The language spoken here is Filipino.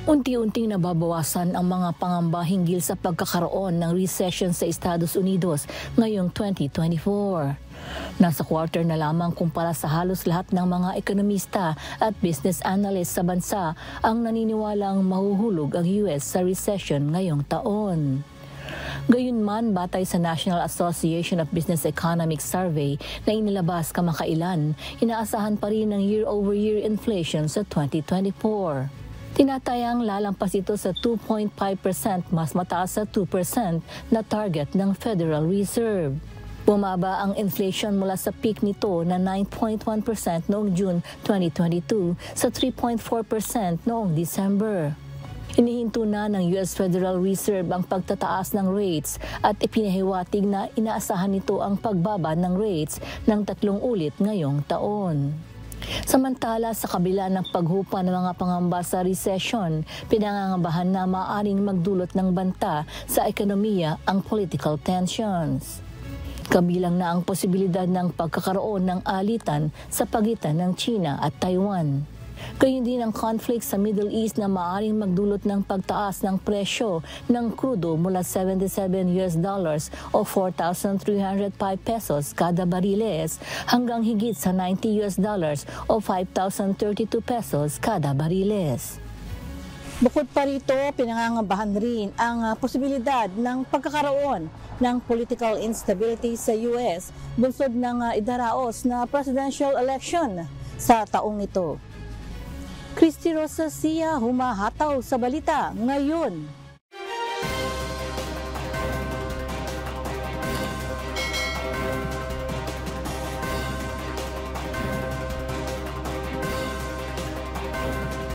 Unti-unting nababawasan ang mga pangamba hinggil sa pagkakaroon ng recession sa Estados Unidos ngayong 2024. Nasa quarter na lamang kumpara sa halos lahat ng mga ekonomista at business analysts sa bansa ang naniniwalang mahuhulog ang US sa recession ngayong taon. Gayunman, batay sa National Association of Business Economics Survey na inilabas kamakailan, inaasahan pa rin ang year-over-year inflation sa 2024. Tinatayang lalampas ito sa 2.5%, mas mataas sa 2% na target ng Federal Reserve. Bumaba ang inflation mula sa peak nito na 9.1% noong June 2022 sa 3.4% noong December. Inihinto na ng US Federal Reserve ang pagtataas ng rates at ipinahiwatig na inaasahan nito ang pagbaba ng rates ng 3 ulit ngayong taon. Samantala, sa kabila ng paghupa ng mga pangamba sa recession, pinangangabahan na maaaring magdulot ng banta sa ekonomiya ang political tensions. Kabilang na ang posibilidad ng pagkakaroon ng alitan sa pagitan ng China at Taiwan. Gayon din ang conflict sa Middle East na maaaring magdulot ng pagtaas ng presyo ng krudo mula $77 o 4,305 pesos kada bariles hanggang higit sa $90 o 5,032 pesos kada bariles. Bukod pa rito, pinangangabahan rin ang posibilidad ng pagkakaroon ng political instability sa US bunsod ng idaraos na presidential election sa taong ito. Christy Rosasia, humahataw sa balita ngayon.